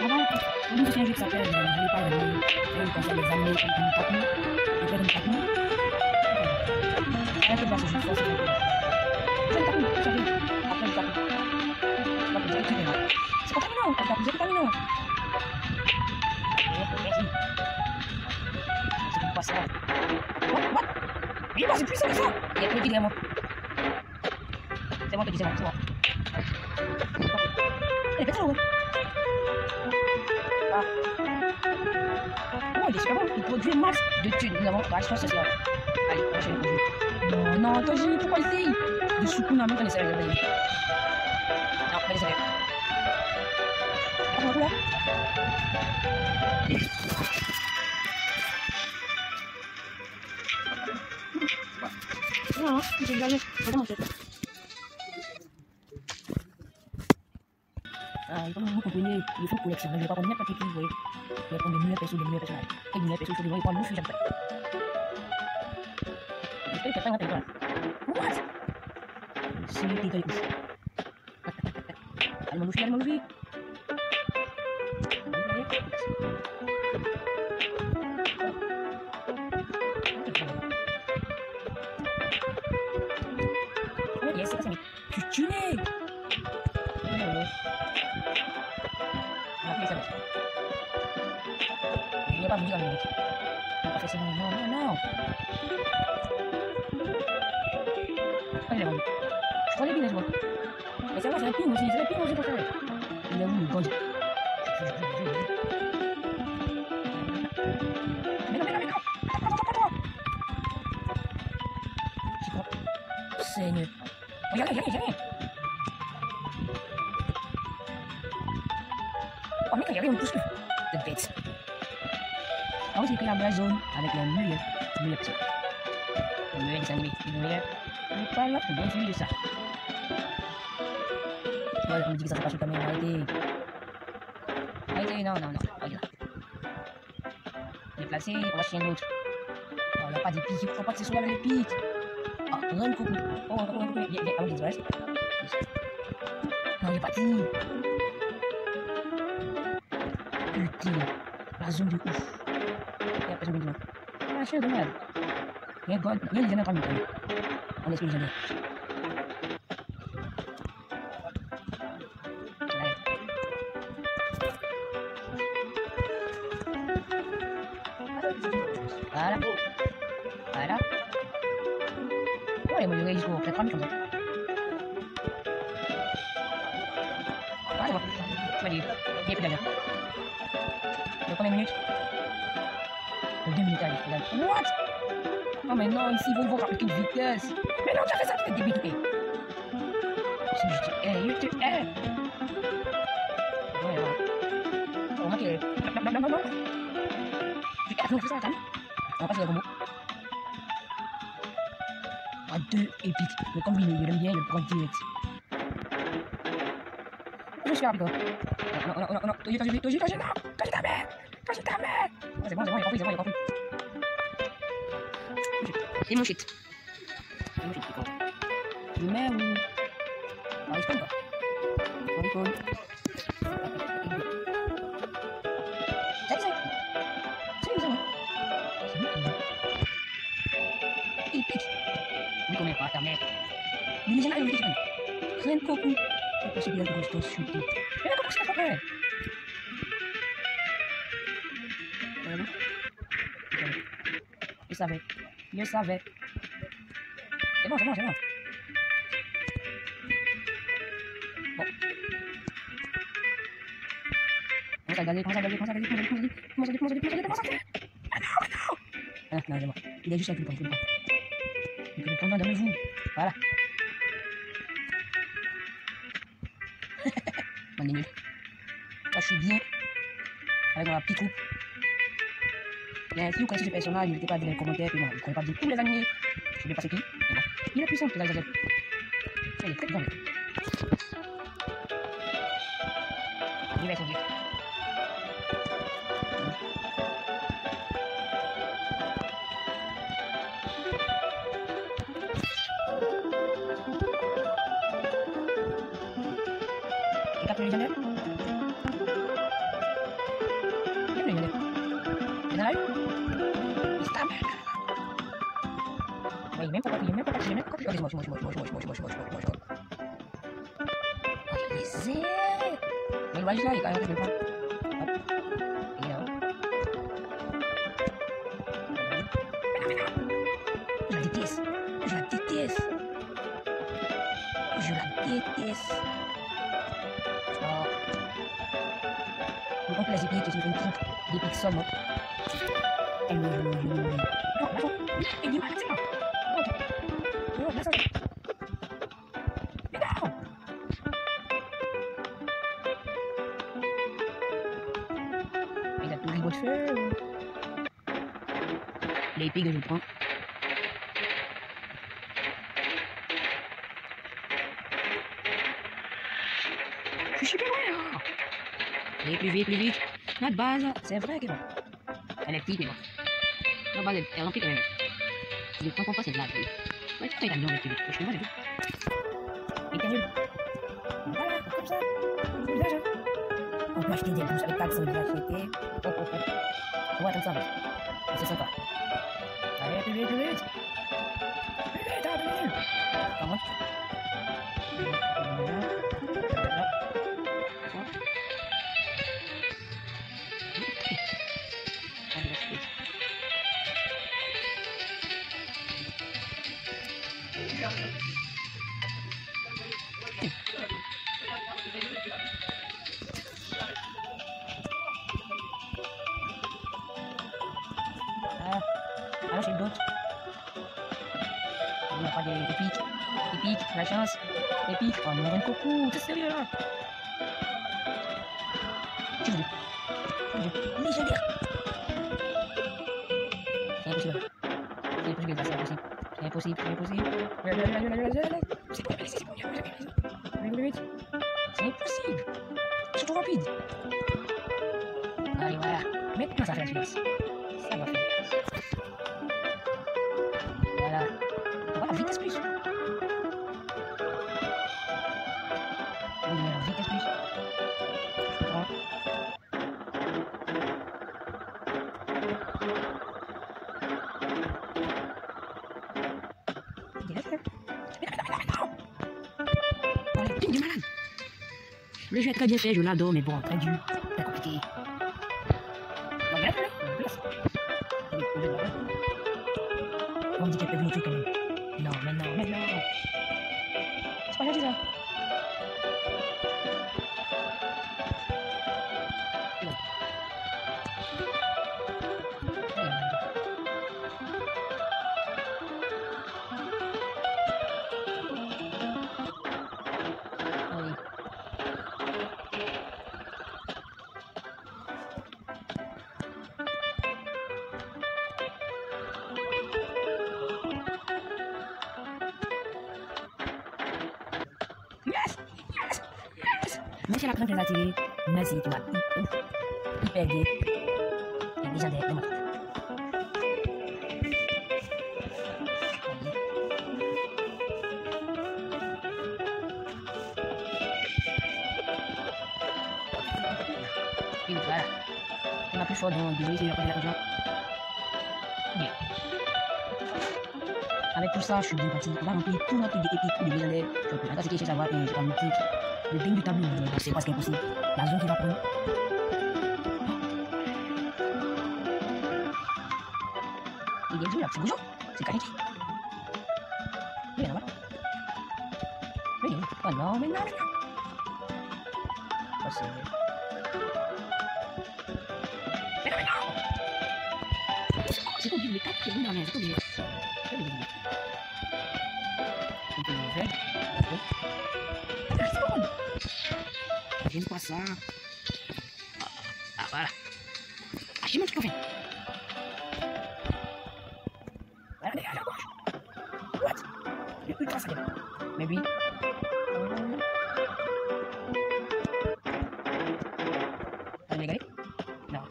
Avant, on dit que un jeu qui s'appelle, je n'ai pas donné, je conseille les années, comme Tapu, les frères de Tapu. Un peu de base, je suis forcé. J'aime Tapu, vous savez, après le Tapu. La petite équipe est là. C'est pas terminé, on Tapu, c'est pas terminé. Merci. C'est pas ça. What? Il est pas, c'est puissant ça. Il y a petit vraiment. C'est moi qui dis, c'est moi. Elle est pétée, ouais. Ah. Oh, il est super bon. Il produit un max de thunes. Nous avons la chance sociale. Allez, prochaine produit. Non, non, Toji, pourquoi essaye de Sukuna, même qu'on essaie de regarder. Non, pas désolé. Attends, quoi? Non, j'ai regardé. Vraiment, c'est ça. Comme vous comprenez, il faut collectionner. Je ne vais pas prendre n'importe qui, vous voyez. Je vais prendre des meilleurs personnages. Et des meilleurs personnages, il faut prendre l'ouf, j'aime pas. J'espère que tu n'as pas un What? C'est le détail ouf. Allez, mon loufi, allez, mon loufi. Oh yes, c'est pas ça, mais je suis tué. Il n'y a pas bougé dans le mec. Il n'a pas fait ça. Non, non, non. Ah, il est rendu. Je prends les pines, je vois. Mais c'est vrai, c'est la pine aussi. C'est la pine aussi pour faire. Il est où le bandit? Mais non, mais non, mais non. Attends. J'y crois. Seigneur. Oh, y'a rien. Oh, mec, y'a rien, on touche plus. De bête. Ah oui, j'ai pris la meilleure zone avec les meilleurs personnes. Les meilleurs dessins animés. Les meilleurs. On est pas là pour bien finir de ça. Ouais, on me dit que ça se passe sur ta main. Arrêtez, non. Regarde. Déplacer, on va chercher un autre. Oh, il n'y a pas de pics. Il ne faut pas que ce soit avec les pics. Ah, run coucou. Oh, il y a un autre reste. Non, il n'y a pas de pics. Putain, la zone de ouf. Il y a personne qui dit. Ah, chien de merde. Il y a God. Il y a les gens en train de me on est légendaire. Voilà. Oh, il m'a donné jusqu'au 4 comme ça. Ah, c'est bon. Tu m'as dit, il est plus derrière. Dans combien de minutes? 2 minutes, allez. What? Oh, mais non, ici, ils vont rappeler une vitesse. Mais non, tu as fait ça, tu t'es débité. Si je dis, you te hais. Ouais, voilà. Oh, ok. Non. On fait ça, attends. On va passer le combo. À 2 épiques. Le combiné, il aime bien le prendre direct. Je suis rapide. Non. Toji, non. Toji, ta mère. Oh, c'est bon, il a compris. C'est mon shit. Je mets où? Ah, il se pas. On est Come fa me? Non mi sembra che Rengoku è possibile che questo sciuti. E come si fa fare? Je savais. C'est bon. Bon. Commence à gazer. Ah non, c'est bon. Il est juste avec le point. Il peut le prendre dans vous. Voilà. On est nul. Moi, je suis bien avec ma petite troupe. Bien, si vous connaissez ce personnage, n'hésitez pas à dire dans les commentaires. Puis bon, vous ne connaissez pas dire tous les animés. Je ne sais pas c'est qui. Mais bon. Il est puissant, c'est ça. Il est très bien. Il va être bien. Oui, même pas copier, même pas copier, même pas copier. Regardez-moi, moi. Oh, il y a des ailes. Mais l'ouage là, il est quand même un peu pas. Hop. Et là. Je la déteste. Je la déteste. Je la déteste. Oh. Le compte là, j'ai payé que je me fais une trompe. Des pixels, moi. Elle me veut. Non, là, il dit, c'est pas. Non, là, ça. Mais non. Il a tout rigolo de feu. L'épée que je prends. Je suis super loin là. Et plus vite. Notre base, c'est vrai qu'elle est bon. Elle est petite, mais bon. Notre base est remplie quand même. Je ne comprends pas cette blague. Ouais, putain, il a mis dans le plus vite. Je suis moi, j'ai vu. Il était nul. Voilà, comme ça. C'est visage, hein. On peut acheter des bouches avec taxes, on peut acheter. Oh. Ouais, comme ça, en fait. C'est sympa. Allez, plus vite. Plus vite, comment tu fais? Ah, j'ai d'autres. Il n'y a pas d'épique, la chance, épique. Oh, on aurait une coucou, t'es sérieux là? Tu veux légendaire. C'est impossible. C'est impossible. C'est impossible. Je suis trop rapide. Allez, voilà. Maintenant, ça fait la différence. Ça va faire la différence. Voilà. Voilà, vitesse plus. Vitesse plus. Je prends. Du malade. Le jeu est très bien fait, je l'adore, mais bon, très dur, très compliqué. On me dit qu'elle peut venir quand même. Non, mais non. C'est pas gentil ça. Merci à la crème que j'ai attiré. Merci, tu m'as hyper aidé. Et déjà des mots. Et voilà. On a plus fort dans désolé, j'ai pas de l'argent. Bien. Avec tout ça, je suis bien parti. On va remplir tout notre équipe, tous les légendaires. Je peux pas ce que je sais savoir, et j'ai pas mythique. Le dingue du tableau, c'est presque impossible. La zone qui va prendre. Il est dur, c'est bonjour. C'est carré. Oui, là-bas. Oui, oh non, mais non. Oh, c'est... Mais non. C'est compliqué, les 4 qui vont dans l'air, c'est compliqué. C'est compliqué. J'aime pas ça. Ah, voilà. Ah, j'ai mon truc en fait. Regardez, à la gauche. What? Il est ultra salé. Mais oui. Allez, les gars. Non.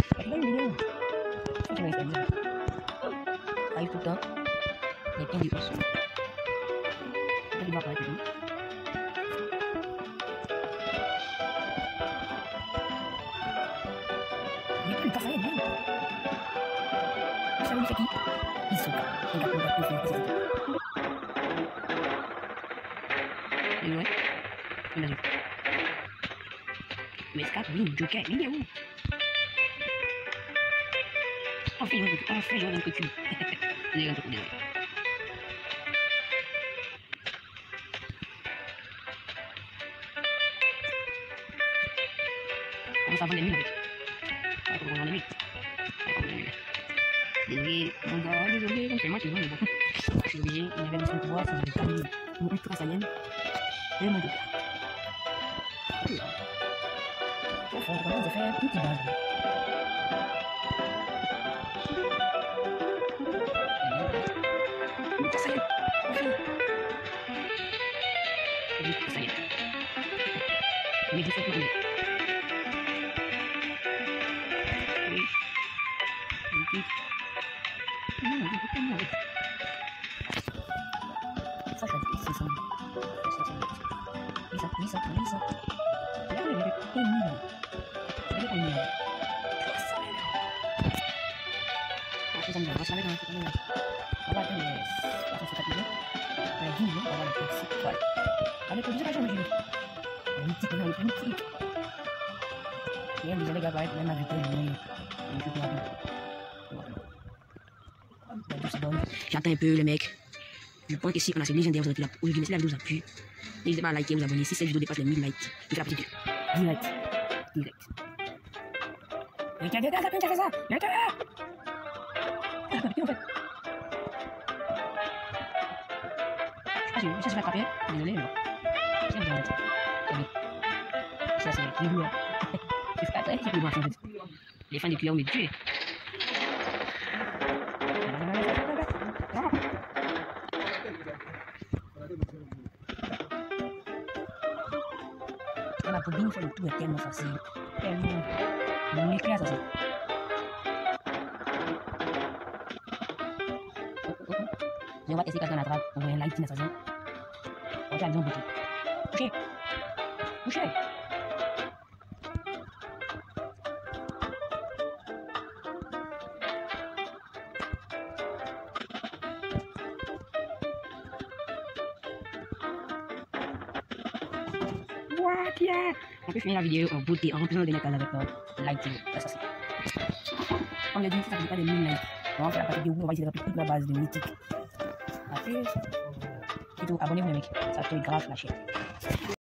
C'est pas une vidéo. Faut que tu m'aies fait. Arrive tout le temps. Les pieds du os. Je vais voir avec lui. Il est plus pas ça, il est bien. ça lui fait qui? Ils sont là. Regarde, regarde, il fait. Et ouais. Imagine. Mais c'est oui, Joker, il est où? Enfin, je vois que tu. Désolé, un peu désolé. Comment ça va les nuls avec? Comment on les nuls? Désolé, mon gars, désolé, donc c'est moi qui vois, mais bon. Je suis obligé, il y avait besoin de pouvoir, ça devait terminer mon ultra saiyan et mon Joker. Enfin, on va faire une petite base. Ça y est, ça y est. Mais il faut plus rouler. Oui. Ça, je vais c'est ça. Lisa. J'attends un peu le mec. Je pense que si on a ces légendaires, vous avez aujourd'hui, si la vidéo vous a plu, n'hésitez pas à liker, vous abonner. Si cette vidéo dépasse les 1000 likes, il fait la petite direct. Mais quelqu'un qui a fait ça? Quelqu'un! Ah, en fait. Je sais pas si je vais attraper. Désolé, mais c'est bien en fait. Ça, c'est les joueurs. C'est pas très c'est plus en fait. Les fans des clients, on est tués. La bobine fait le tour est tellement facile. Tellement. On éclaire ça. On va essayer quelqu'un la trappe. On va un light dans sa zone. On va bien bouger. Bouger. What, yeah. On peut finir la vidéo en beauté, en remplissant des métals avec notre lighting. Ça, c'est. Comme je l'ai dit, ça ne fait pas des 1000 likes. On va faire la partie vidéo où on va essayer de répliquer toute la base de mythique. A plus. Et tout, abonnez-vous les mecs. Ça fait grave la chaîne.